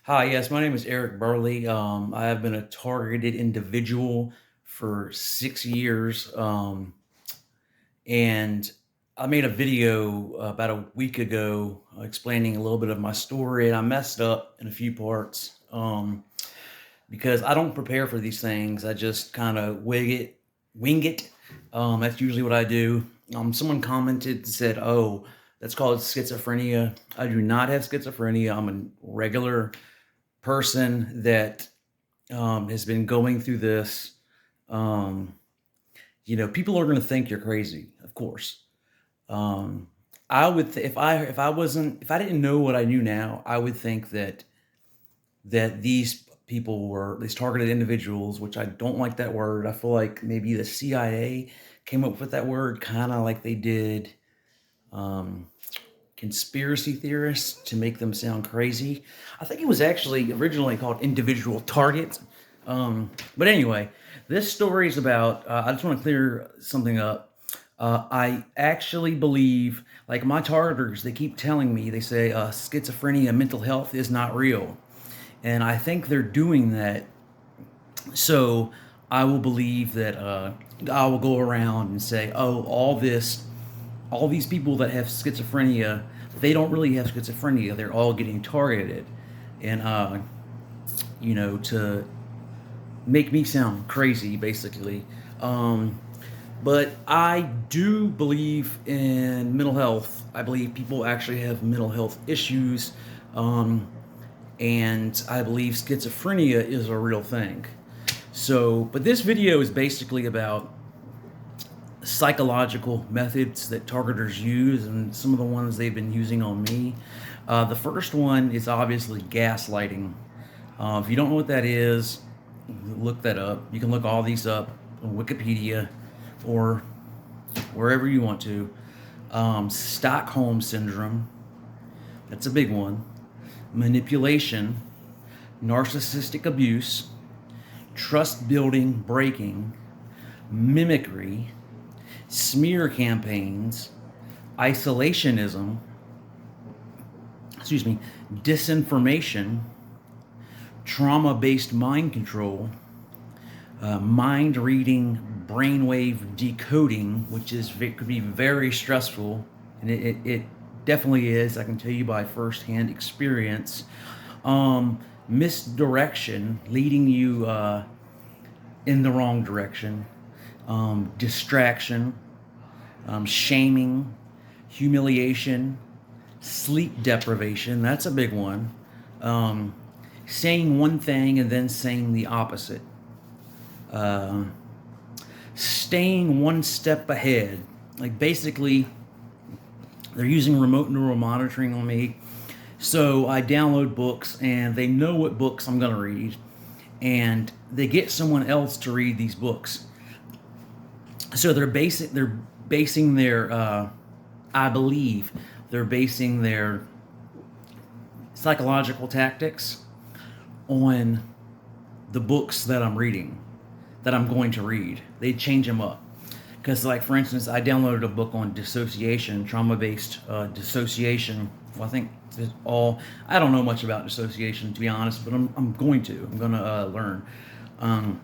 Hi, yes, my name is Eric Burley. I have been a targeted individual for 6 years, and I made a video about a week ago explaining a little bit of my story, and I messed up in a few parts because I don't prepare for these things. I just kind of wing it. That's usually what I do. Someone commented and said, "Oh, that's called schizophrenia." I do not have schizophrenia. I'm a regular person that has been going through this. Um, People are going to think you're crazy, of course. Um, if I didn't know what I knew now, I would think that these people were these targeted individuals, which I don't like that word. I feel like maybe the CIA came up with that word, kind of like they did um, conspiracy theorists to make them sound crazy. I think it was actually originally called individual targets. But anyway, this story is about. I just want to clear something up. I actually believe, like my targeters, they keep telling me, they say schizophrenia, mental health is not real. And I think they're doing that. So I will believe that I will go around and say, oh, all these people that have schizophrenia, they don't really have schizophrenia. They're all getting targeted, and to make me sound crazy, basically. Um, but I do believe in mental health. I believe people actually have mental health issues, um, and I believe schizophrenia is a real thing. So, but this video is basically about psychological methods that targeters use and some of the ones they've been using on me. The first one is obviously gaslighting. If you don't know what that is, look that up. You can look all these up on Wikipedia or wherever you want to. Stockholm syndrome, that's a big one. Manipulation, narcissistic abuse, trust building breaking, mimicry, smear campaigns, isolationism, excuse me, disinformation, trauma based mind control, mind reading, brainwave decoding, which could be very stressful, and it definitely is. I can tell you by firsthand experience. Misdirection, leading you in the wrong direction, distraction, shaming, humiliation, sleep deprivation. That's a big one. Um, Saying one thing and then saying the opposite. Um, Staying one step ahead. Like basically, they're using remote neural monitoring on me. So I download books and they know what books I'm going to read. And they get someone else to read these books. So they're basing their I believe they're basing their psychological tactics on the books that I'm reading, that I'm going to read. They change them up. Because, like, for instance, I downloaded a book on dissociation, trauma based dissociation. Well, I think I don't know much about dissociation, to be honest, but I'm going to. I'm going to learn. Um,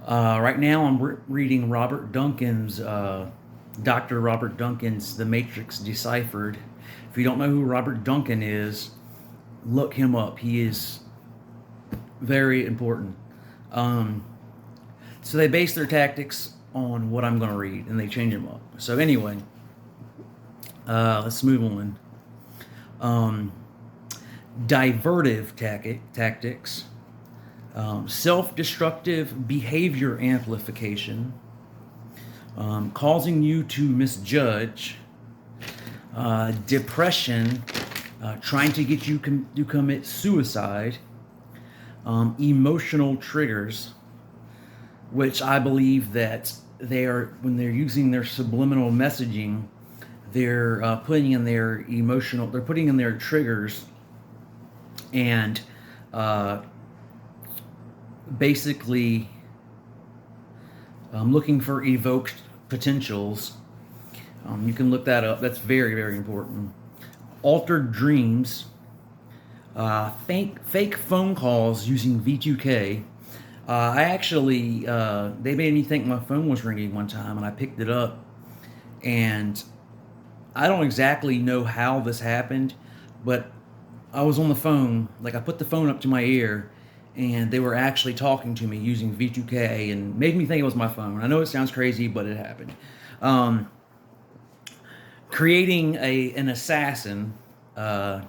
right now, I'm reading Dr. Robert Duncan's The Matrix Deciphered. If you don't know who Robert Duncan is, look him up. He is very important. Um, so they base their tactics on what I'm going to read, and they change them up. So anyway, let's move on. Um, Divertive tactics, self-destructive behavior amplification, causing you to misjudge, depression, trying to get you to commit suicide, emotional triggers, which I believe that when they're using their subliminal messaging, they're putting in their triggers, and uh, basically looking for evoked potentials. You can look that up. That's very, very important. Altered dreams, Fake phone calls using V2K. I actually, they made me think my phone was ringing one time, and I picked it up, and I don't exactly know how this happened, but I was on the phone, like I put the phone up to my ear, and they were actually talking to me using V2K, and made me think it was my phone. I know it sounds crazy, but it happened. Um, Creating an assassin. Uh,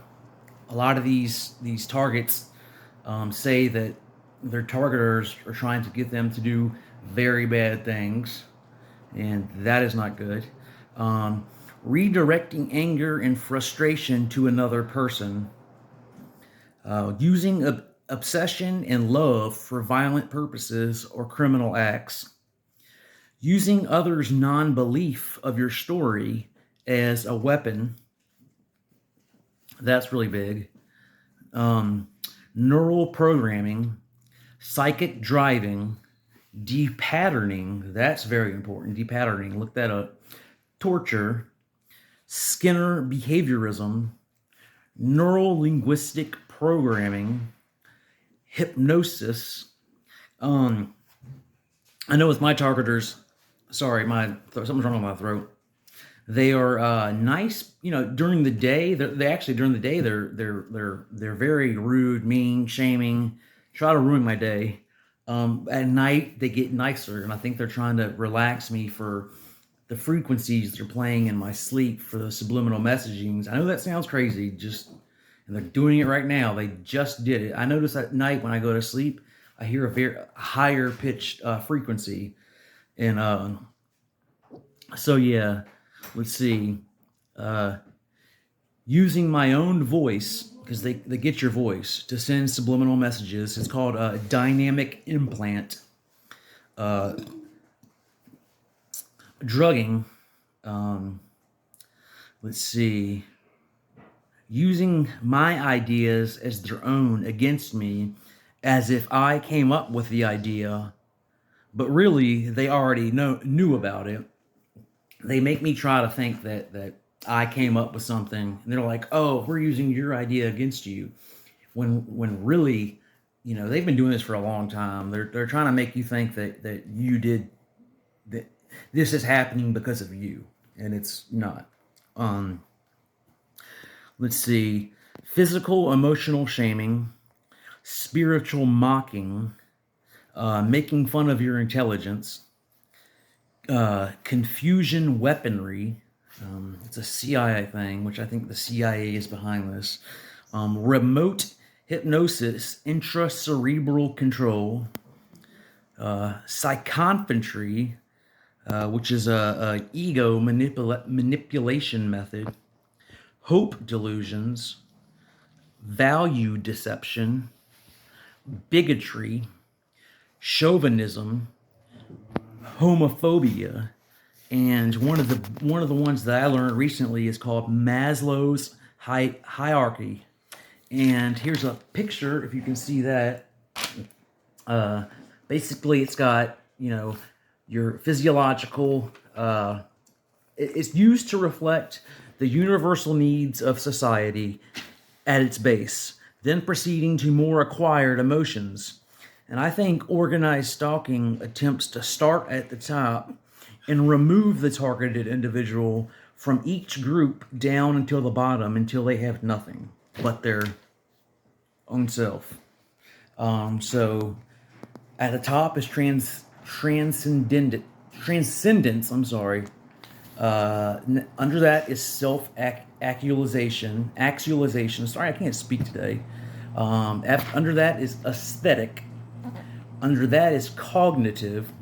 a lot of these targets say that their targeters are trying to get them to do very bad things, and that is not good. Um, Redirecting anger and frustration to another person, using obsession and love for violent purposes or criminal acts, using others' non belief of your story as a weapon. That's really big. Um, Neural programming, psychic driving, depatterning. That's very important. Depatterning, look that up. Torture, Skinner behaviorism, neural linguistic programming, hypnosis. Um, I know with my targeters, sorry, something's wrong with my throat. They are nice, during the day. They actually during the day they're very rude, mean, shaming, try to ruin my day. At night they get nicer, and I think they're trying to relax me for the frequencies they're playing in my sleep for the subliminal messagings. I know that sounds crazy, and they're doing it right now. They just did it. I notice at night when I go to sleep, I hear a very higher pitched frequency, and so yeah, let's see. Uh, Using my own voice, because they get your voice to send subliminal messages. It's called a dynamic implant. Uh, Drugging. Um, let's see. Using my ideas as their own against me, as if I came up with the idea, but really they already knew about it. They make me try to think that I came up with something, and they're like, "Oh, we're using your idea against you," when really, they've been doing this for a long time. They're trying to make you think that you did that. This is happening because of you, and it's not. Um, let's see, physical, emotional shaming, spiritual mocking, making fun of your intelligence, confusion weaponry. It's a CIA thing, which I think the CIA is behind this. Remote hypnosis, intracerebral control, psychometry, which is a ego manipulation method, hope delusions, value deception, bigotry, chauvinism, homophobia, and one of the ones that I learned recently is called Maslow's hierarchy. And here's a picture, if you can see that. Uh, Basically, it's got your physiological. It's used to reflect the universal needs of society at its base, then proceeding to more acquired emotions. And I think organized stalking attempts to start at the top and remove the targeted individual from each group down until the bottom until they have nothing but their own self. So at the top is transcendence. I'm sorry. Under that is actualization. Sorry, I can't speak today. Under that is aesthetic. Under that is cognitive.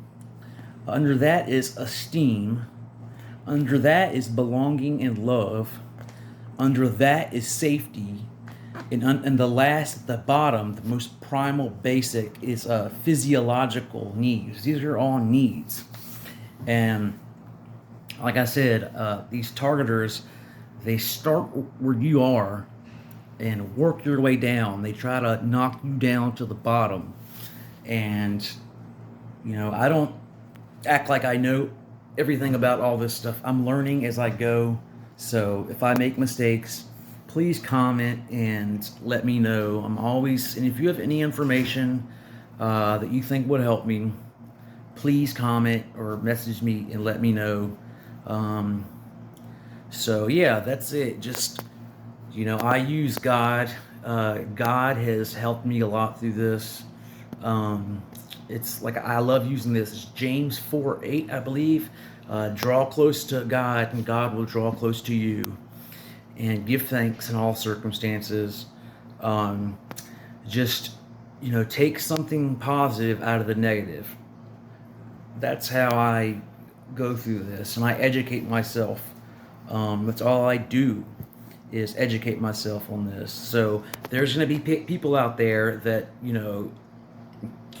Under that is esteem. Under that is belonging and love. Under that is safety. And the last at the bottom, the most primal basic, is physiological needs. These are all needs. And like I said, these targeters, they start where you are and work your way down. They try to knock you down to the bottom. And, I don't act like I know everything about all this stuff. I'm learning as I go. So if I make mistakes, please comment and let me know. I'm always, and if you have any information that you think would help me, please comment or message me and let me know. Um, so yeah, that's it. Just, I use God. God has helped me a lot through this. Um, it's like I love using this. It's James 4:8, I believe. Draw close to God, and God will draw close to you. And give thanks in all circumstances. Um, just, take something positive out of the negative. That's how I go through this, and I educate myself. That's all I do is educate myself on this. So there's going to be people out there that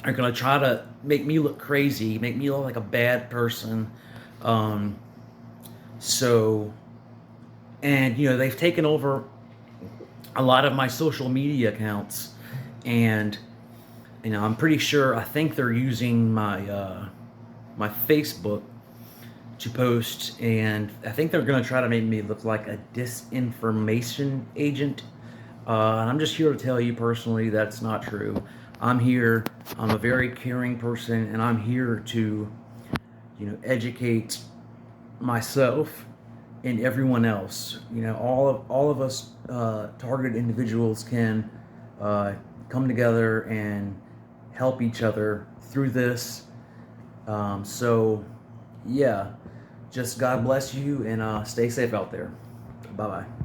are going to try to make me look crazy, make me look like a bad person. Um, so, and they've taken over a lot of my social media accounts, and I'm pretty sure I think they're using my Facebook to post, and I think they're going to try to make me look like a disinformation agent. And I'm just here to tell you personally that's not true. I'm here. I'm a very caring person, and I'm here to, educate myself and everyone else. All of us targeted individuals can come together and help each other through this. So, yeah, just God bless you and stay safe out there. Bye bye.